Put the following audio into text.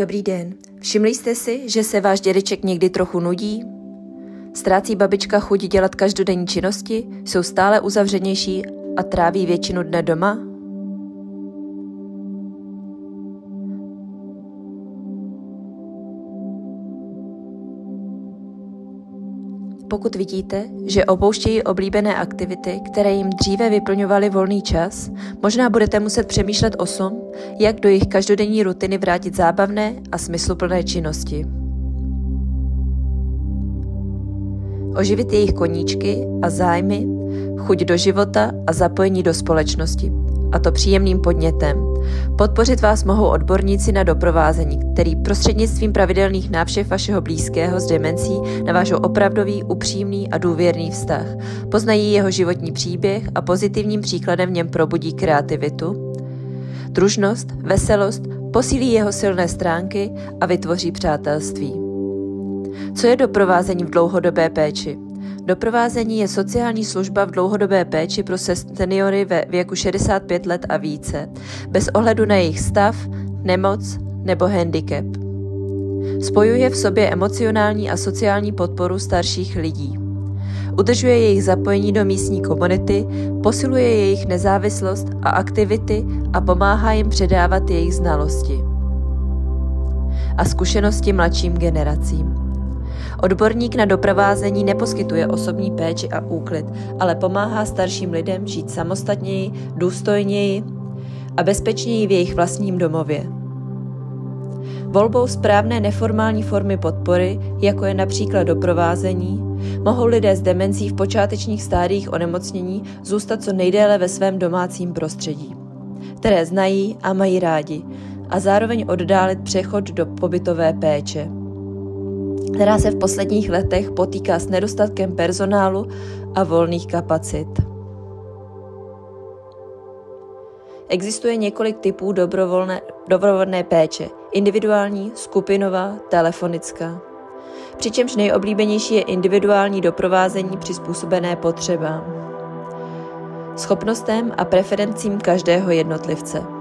Dobrý den. Všimli jste si, že se váš dědeček někdy trochu nudí? Ztrácí babička chuť dělat každodenní činnosti, jsou stále uzavřenější a tráví většinu dne doma? Pokud vidíte, že opouštějí oblíbené aktivity, které jim dříve vyplňovaly volný čas, možná budete muset přemýšlet o tom, jak do jejich každodenní rutiny vrátit zábavné a smysluplné činnosti. Oživit jejich koníčky a zájmy, chuť do života a zapojení do společnosti. A to příjemným podnětem. Podpořit vás mohou odborníci na doprovázení, který prostřednictvím pravidelných návštěv vašeho blízkého s demencí navážou opravdový, upřímný a důvěrný vztah. Poznají jeho životní příběh a pozitivním příkladem v něm probudí kreativitu, družnost, veselost, posílí jeho silné stránky a vytvoří přátelství. Co je doprovázení v dlouhodobé péči? Doprovázení je sociální služba v dlouhodobé péči pro seniory ve věku 65 let a více, bez ohledu na jejich stav, nemoc nebo handicap. Spojuje v sobě emocionální a sociální podporu starších lidí. Udržuje jejich zapojení do místní komunity, posiluje jejich nezávislost a aktivity a pomáhá jim předávat jejich znalosti a zkušenosti mladším generacím. Odborník na doprovázení neposkytuje osobní péči a úklid, ale pomáhá starším lidem žít samostatněji, důstojněji a bezpečněji v jejich vlastním domově. Volbou správné neformální formy podpory, jako je například doprovázení, mohou lidé s demencí v počátečních stádiích onemocnění zůstat co nejdéle ve svém domácím prostředí, které znají a mají rádi, a zároveň oddálit přechod do pobytové péče, která se v posledních letech potýká s nedostatkem personálu a volných kapacit. Existuje několik typů dobrovolné péče, individuální, skupinová, telefonická. Přičemž nejoblíbenější je individuální doprovázení přizpůsobené potřebám, schopnostem a preferencím každého jednotlivce.